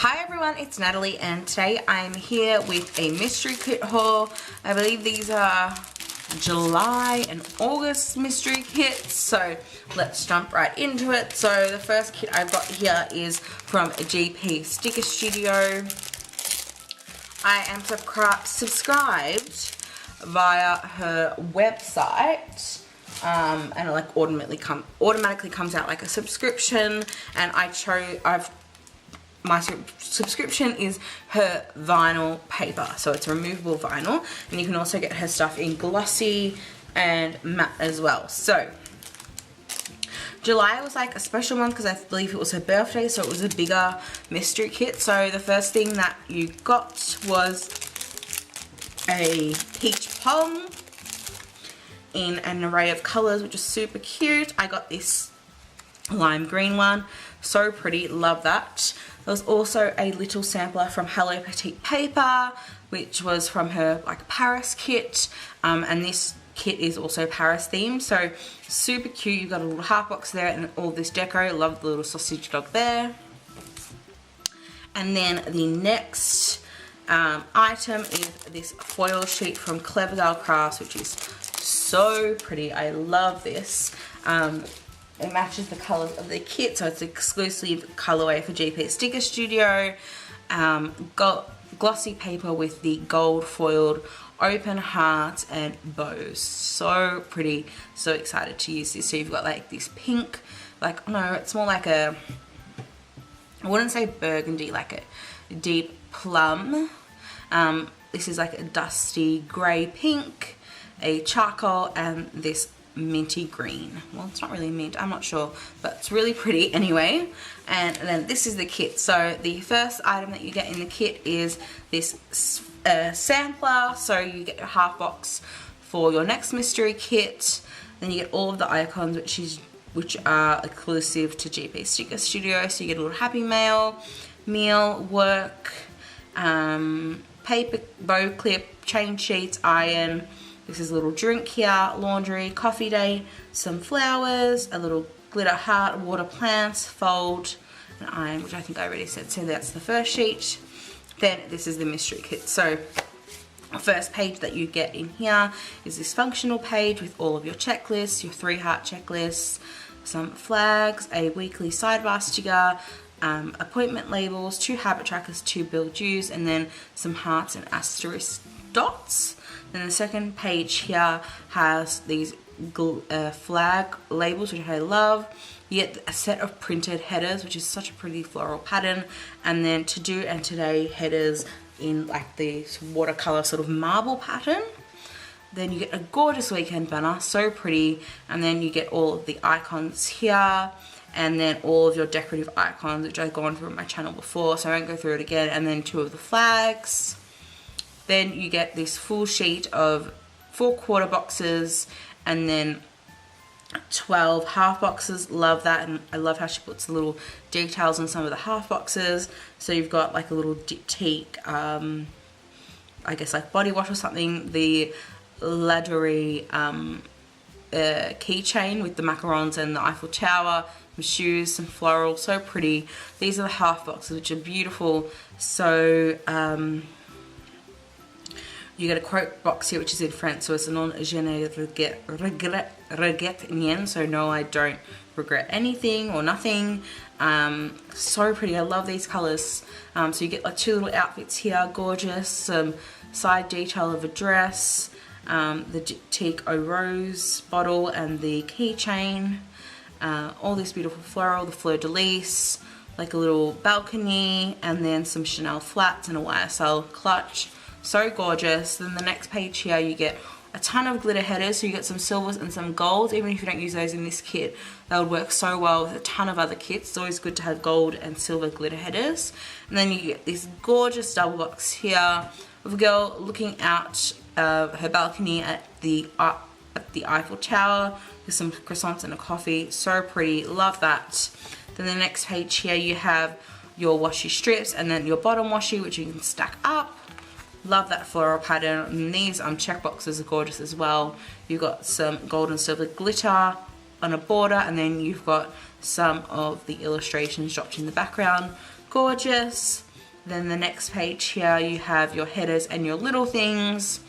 Hi everyone, it's Natalie and today I'm here with a mystery kit haul. I believe these are July and August mystery kits, so let's jump right into it. So the first kit I've got here is from GP Sticker Studio. I am subscribed via her website. And it like automatically comes out like a subscription, and my subscription is her vinyl paper, so it's removable vinyl, and you can also get her stuff in glossy and matte as well. So July was like a special month because I believe it was her birthday, so it was a bigger mystery kit. So the first thing that you got was a peach plum in an array of colors, which is super cute. I got this lime green one, so pretty, love that. There was also a little sampler from Hello Petite Paper, which was from her like Paris kit, and this kit is also Paris themed, so super cute. You've got a little heart box there and all this deco. Love the little sausage dog there. And then the next item is this foil sheet from Clever Girl Crafts, which is so pretty. I love this. It matches the colours of the kit, so it's exclusive colorway for GP Sticker Studio. Glossy paper with the gold foiled open hearts and bows. So pretty. So excited to use this. So you've got like this pink, like, no, it's more like a, I wouldn't say burgundy, like a deep plum. This is like a dusty grey pink, a charcoal, and this minty green. Well, it's not really mint, I'm not sure, but it's really pretty anyway. And then this is the kit. So the first item that you get in the kit is this sampler. So you get your half box for your next mystery kit. Then you get all of the icons, which are exclusive to GP Sticker Studio. So you get a little happy mail, meal, work, paper, bow clip, chain sheets, iron. This is a little drink here, laundry, coffee day, some flowers, a little glitter heart, water plants, fold, and iron, which I think I already said. So that's the first sheet. Then this is the mystery kit. So the first page that you get in here is this functional page with all of your checklists, your 3-heart checklists, some flags, a weekly sidebar sticker, appointment labels, 2 habit trackers, 2 bill dues, and then some hearts and asterisk dots. Then the second page here has these flag labels, which I love. You get a set of printed headers, which is such a pretty floral pattern, and then to do and today headers in like this watercolor sort of marble pattern. Then you get a gorgeous weekend banner, so pretty, and then you get all of the icons here, and then all of your decorative icons, which I've gone through on my channel before, so I won't go through it again, and then 2 of the flags. Then you get this full sheet of 4 quarter boxes and then 12 half boxes. Love that, and I love how she puts the little details on some of the half boxes. So you've got like a little diptyque, I guess like body wash or something, the Ladorie keychain with the macarons and the Eiffel Tower, some shoes, some floral, so pretty. These are the half boxes, which are beautiful. So you get a quote box here, which is in French, so it's a non je ne regrette rien, so no, I don't regret anything or nothing. So pretty, I love these colors. So you get like 2 little outfits here, gorgeous, some side detail of a dress, the Diptyque Eau Rose bottle and the keychain, all this beautiful floral, the fleur de lis, like a little balcony, and then some Chanel flats and a YSL clutch. So gorgeous. Then the next page here you get a ton of glitter headers, so you get some silvers and some golds. Even if you don't use those in this kit, they would work so well with a ton of other kits. It's always good to have gold and silver glitter headers. And then you get this gorgeous double box here of a girl looking out her balcony at the Eiffel Tower with some croissants and a coffee. So pretty, love that. Then the next page here you have your washi strips and then your bottom washi, which you can stack up. Love that floral pattern, and these check boxes are gorgeous as well. You've got some gold and silver glitter on a border, and then you've got some of the illustrations dropped in the background. Gorgeous. Then the next page here, you have your headers and your little things.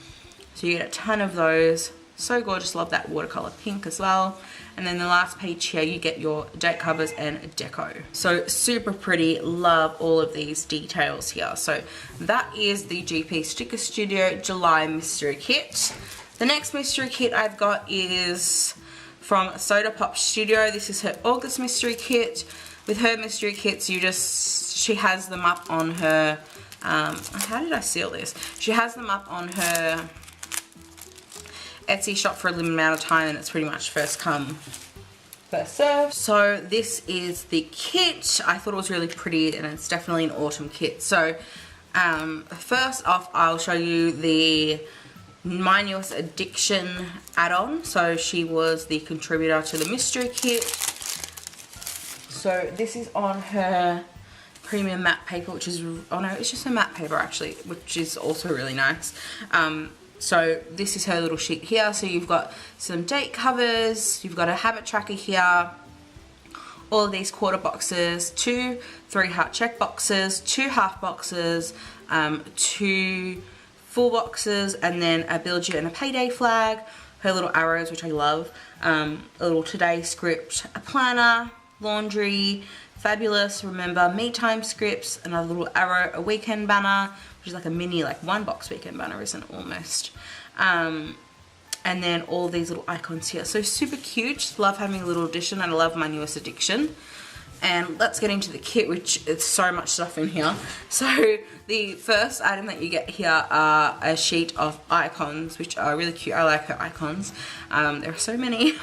So you get a ton of those. So gorgeous, love that watercolor pink as well. And then the last page here, you get your date covers and deco. So super pretty, love all of these details here. So that is the GP Sticker Studio July Mystery Kit. The next mystery kit I've got is from Soda Pop Studio. This is her August mystery kit. With her mystery kits, she has them up on her, how did I seal this? She has them up on her Etsy shop for a limited amount of time, and it's pretty much first come, first serve. So this is the kit. I thought it was really pretty, and it's definitely an autumn kit. So first off, I'll show you the My Newest Addiction add-on. So she was the contributor to the mystery kit. So this is on her premium matte paper, which is, oh no, it's just a matte paper actually, which is also really nice. So this is her little sheet here. So you've got some date covers, you've got a habit tracker here, all of these quarter boxes, 2 3-heart check boxes, 2 half boxes, 2 full boxes, and then a build you and a payday flag, her little arrows, which I love, a little today script, a planner, laundry, fabulous, remember, me time scripts, another little arrow, a weekend banner, which is like a mini, like 1-box weekend banner, isn't it, almost, and then all these little icons here. So super cute, just love having a little addition, and I love My Newest Addiction. And let's get into the kit, which is so much stuff in here. So the first item that you get here are a sheet of icons, which are really cute. I like her icons. There are so many.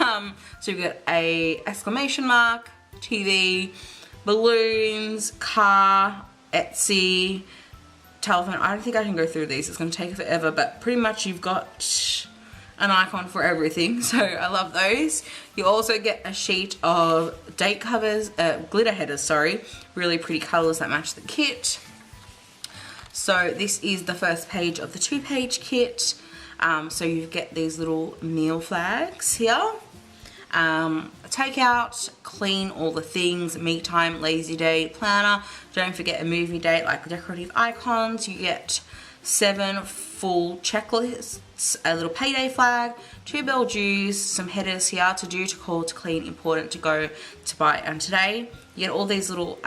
So you get a exclamation mark, TV, balloons, car, Etsy, telephone. I don't think I can go through these. It's going to take forever, but pretty much you've got an icon for everything, so I love those. You also get a sheet of date covers, glitter headers, sorry, really pretty colors that match the kit. So this is the first page of the 2-page kit. So you get these little meal flags here. Take out, clean all the things, me time, lazy day, planner. Don't forget a movie date, like decorative icons. You get 7 full checklists, a little payday flag, 2 bill dues, some headers here, to do, to call, to clean, important, to go, to buy, and today. You get all these little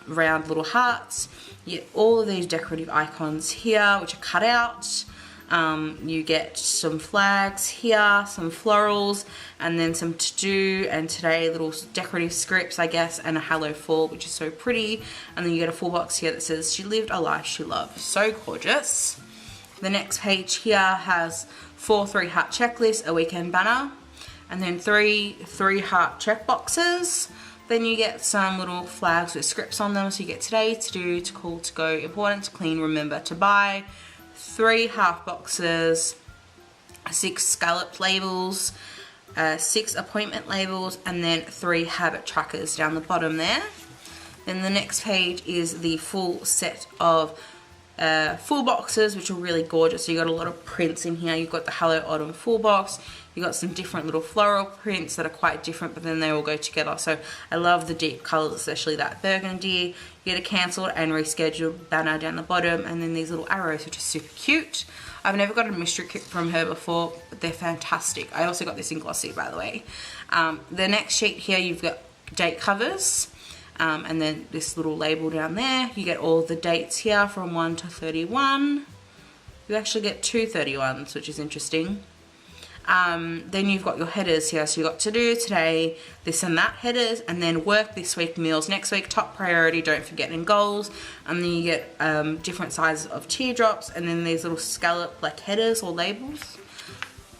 round little hearts. You get all of these decorative icons here, which are cut out. You get some flags here, some florals, and then some to-do and today little decorative scripts, I guess, and a hello fall, which is so pretty. And then you get a full box here that says she lived a life she loved. So gorgeous. The next page here has 4 3-heart checklists, a weekend banner, and then 3 3-heart check boxes. Then you get some little flags with scripts on them. So you get today, to do, to call, to go, important, to clean, remember, to buy. 3 half boxes, 6 scalloped labels, 6 appointment labels, and then 3 habit trackers down the bottom there. Then the next page is the full set of full boxes, which are really gorgeous. So you got a lot of prints in here. You've got the Hello Autumn full box. You've got some different little floral prints that are quite different, but then they all go together. So I love the deep colours, especially that burgundy. You get a cancelled and rescheduled banner down the bottom, and then these little arrows, which are super cute. I've never got a mystery kit from her before, but they're fantastic. I also got this in glossy, by the way. The next sheet here, you've got date covers. And then this little label down there. You get all the dates here from 1 to 31. You actually get 2 31s, which is interesting. Then you've got your headers here. So you've got to do, today, this and that headers, and then work this week, meals next week, top priority, don't forget, and goals. And then you get different sizes of teardrops, and then these little scallop like headers or labels.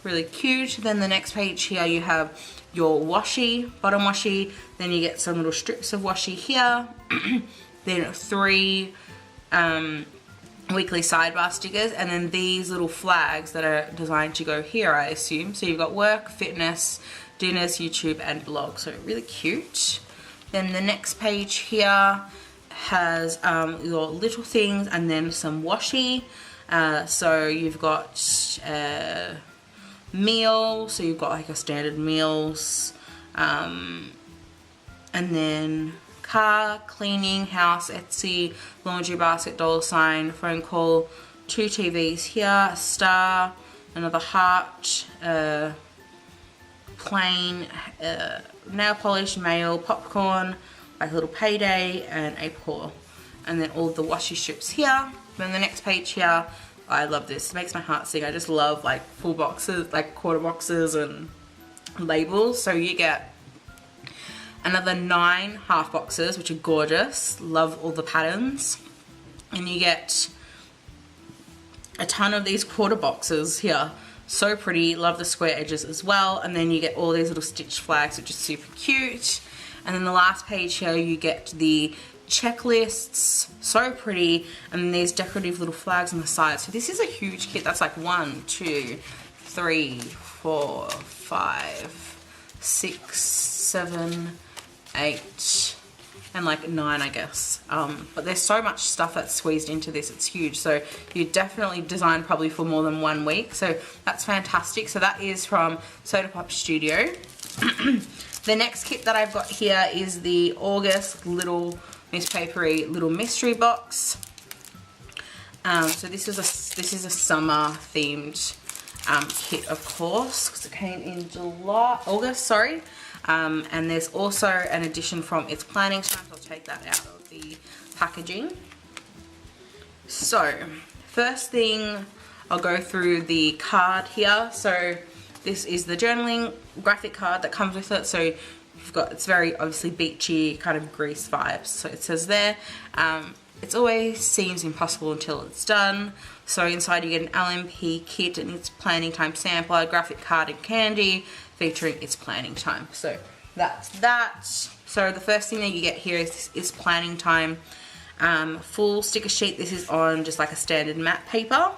Really cute. Then the next page here, you have your washi, bottom washi, then you get some little strips of washi here, then 3 weekly sidebar stickers, and then these little flags that are designed to go here, I assume. So you've got work, fitness, dinners, YouTube, and blog. So really cute. Then the next page here has your little things, and then some washi. So you've got meal, so you've got like a standard meals, and then car, cleaning, house, Etsy, laundry basket, $, phone call, 2 TVs here, a star, another heart, plain, nail polish, mail, popcorn, like a little payday, and a paw. And then all the washi strips here. Then the next page here, I love this. It makes my heart sing. I just love like full boxes, like quarter boxes and labels. So you get another 9 half boxes, which are gorgeous. Love all the patterns. And you get a ton of these quarter boxes here. So pretty. Love the square edges as well. And then you get all these little stitch flags, which is super cute. And then the last page here, you get the checklists, so pretty, and then these decorative little flags on the side. So this is a huge kit. That's like 1, 2, 3, 4, 5, 6, 7, 8, and like 9, I guess. But there's so much stuff that's squeezed into this. It's huge. So you definitely designed probably for more than 1 week. So that's fantastic. So that is from Soda Pop Studio. The next kit that I've got here is the August little Miss Papery little mystery box. So this is a summer themed kit, of course, because it came in August, sorry. And there's also an addition from It's Planning Time. So I'll take that out of the packaging. So first thing, I'll go through the card here. So this is the journaling graphic card that comes with it. So you've got, it's very obviously beachy, kind of Greece vibes. So it says there, it always seems impossible until it's done. So inside you get an LMP kit and It's Planning Time sampler, graphic card and candy featuring It's Planning Time. So that's that. So the first thing that you get here is It's Planning Time full sticker sheet. This is on just like a standard matte paper.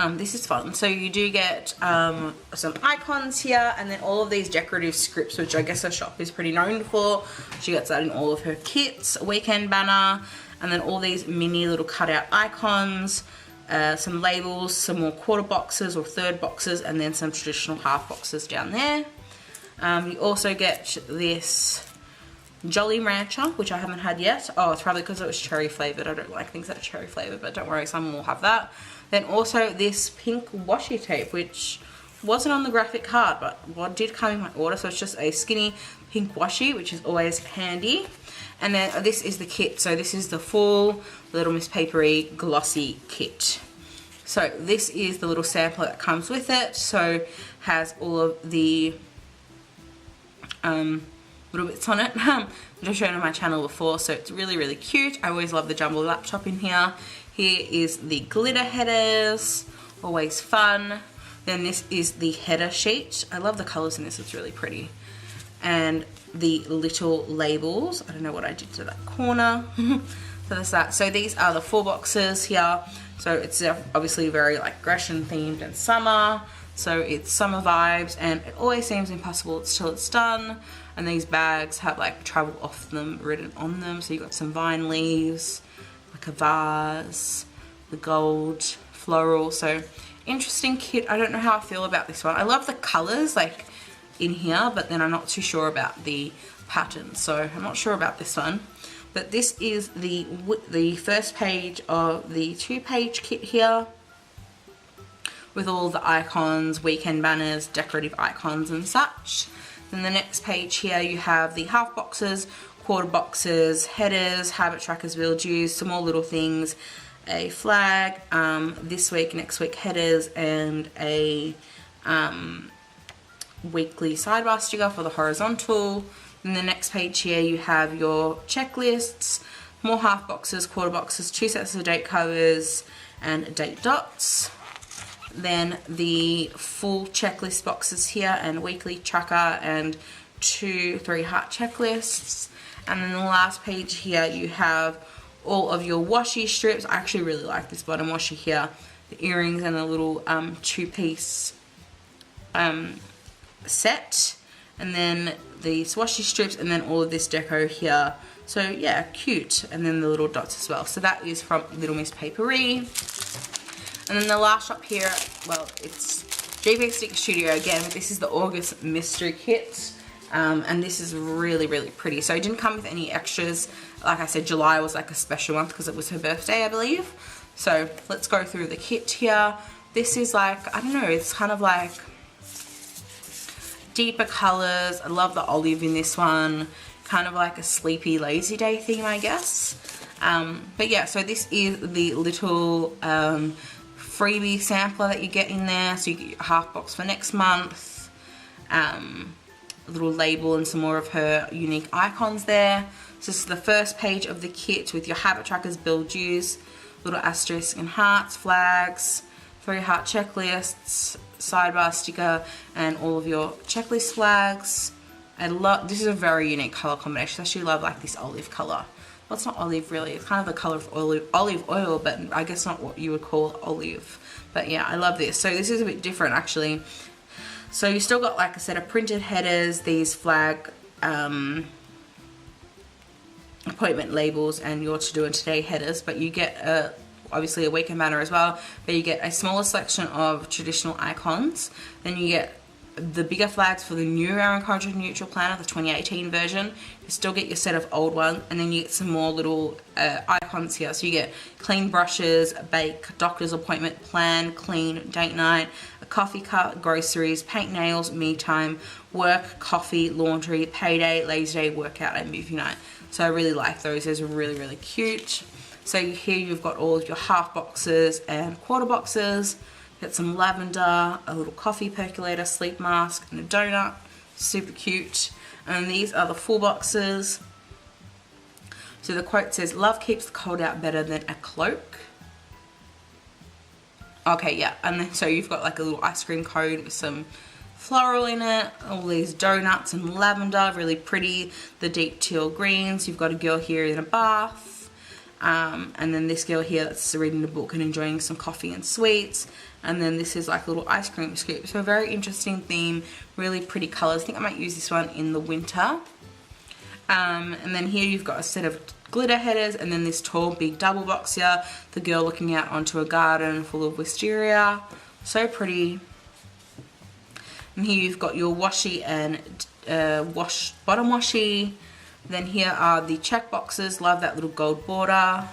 This is fun. So you do get some icons here, and then all of these decorative scripts, which I guess her shop is pretty known for. She gets that in all of her kits, a weekend banner, and then all these mini little cutout icons, some labels, some more quarter boxes or third boxes, and then some traditional half boxes down there. You also get this Jolly Rancher, which I haven't had yet. Oh, it's probably because it was cherry flavored. I don't like things that are cherry flavored, but don't worry, someone will have that. Then also this pink washi tape, which wasn't on the graphic card, but what did come in my order. So it's just a skinny pink washi, which is always handy. And then this is the kit. So this is the full Little Miss Papery glossy kit. So this is the little sampler that comes with it. So has all of the little bits on it. I've just shown on my channel before, so it's really, really cute. I always love the jumbo laptop in here. Here is the glitter headers, always fun. Then this is the header sheet. I love the colors in this, it's really pretty. And the little labels. I don't know what I did to that corner. So that's that. So these are the 4 boxes here. So it's obviously very like Gresham themed and summer. So it's summer vibes, and it always seems impossible till it's done. And these bags have like travel off them written on them. So you've got some vine leaves, like a vase, the gold, floral. So interesting kit. I don't know how I feel about this one. I love the colors like in here, but then I'm not too sure about the pattern. So I'm not sure about this one. But this is the first page of the 2-page kit here, with all the icons, weekend banners, decorative icons and such. Then the next page here you have the half boxes, quarter boxes, headers, habit trackers, will use, some more little things, a flag, this week, next week headers, and a weekly sidebar sticker for the horizontal. Then the next page here you have your checklists, more half boxes, quarter boxes, 2 sets of date covers and date dots. Then the full checklist boxes here, and weekly tracker, and 2 3-heart checklists. And then the last page here you have all of your washi strips. I actually really like this bottom washi here, the earrings and a little 2-piece set, and then the washi strips, and then all of this deco here. So yeah, cute. And then the little dots as well. So that is from Little Miss Papery. And then the last shop here, well, it's JBasic Studio again, but this is the August mystery kit. And this is really, really pretty. So it didn't come with any extras. Like I said, July was like a special month because it was her birthday, I believe. So let's go through the kit here. This is like, I don't know, it's kind of like deeper colors. I love the olive in this one. Kind of like a sleepy, lazy day theme, I guess. But yeah, so this is the little freebie sampler that you get in there. So you get your half box for next month. A little label and some more of her unique icons there. So this is the first page of the kit with your habit trackers, build use, little asterisk and hearts, flags, 3 heart checklists, sidebar sticker, and all of your checklist flags. I love, this is a very unique color combination. I actually love like this olive color. Well, it's not olive really, it's kind of the color of olive oil, but I guess not what you would call olive. But yeah, I love this. So this is a bit different actually. So you still got like a set of printed headers, these flag appointment labels, and your to do and today headers, but you get obviously a weekend banner as well, but you get a smaller selection of traditional icons. Then you get the bigger flags for the new Erin Condren Neutral Planner, the 2018 version. You still get your set of old ones, and then you get some more little icons here. So you get clean brushes, bake, doctor's appointment, plan, clean, date night, a coffee cup, groceries, paint nails, me time, work, coffee, laundry, payday, lazy day, workout, and movie night. So I really like those. Those are really, really cute. So here you've got all of your half boxes and quarter boxes. Get some lavender, a little coffee percolator, sleep mask, and a donut. Super cute. And these are the full boxes. So the quote says, "Love keeps the cold out better than a cloak." Okay, yeah. And then so you've got like a little ice cream cone with some floral in it. All these donuts and lavender, really pretty. The deep teal greens. You've got a girl here in a bath. And then this girl here that's reading a book and enjoying some coffee and sweets. And then this is like a little ice cream scoop. So a very interesting theme, really pretty colors. I think I might use this one in the winter. And then here you've got a set of glitter headers, and then this tall big double box here. The girl looking out onto a garden full of wisteria. So pretty. And here you've got your washi and bottom washi. Then here are the check boxes. Love that little gold border.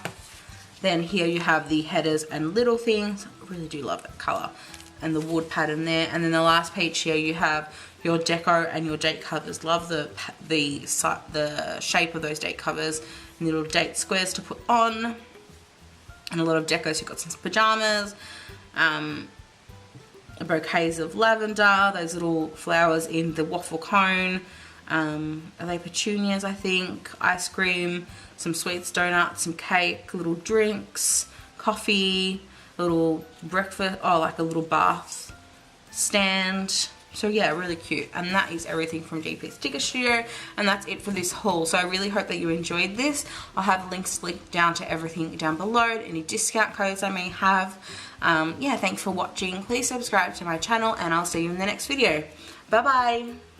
Then here you have the headers and little things. I really do love that color. And the wood pattern there. And then the last page here you have your deco and your date covers. Love the shape of those date covers. And little date squares to put on. And a lot of decos. You've got some pajamas. Bouquets of lavender. Those little flowers in the waffle cone. Are they petunias, I think? Ice cream, some sweets, donuts, some cake, little drinks, coffee, little breakfast, oh, like a little bath stand. So yeah, really cute. And that is everything from JP Sticker Studio, and that's it for this haul. So I really hope that you enjoyed this. I'll have links linked down to everything down below, any discount codes I may have. Yeah, thanks for watching. Please subscribe to my channel, and I'll see you in the next video. Bye bye.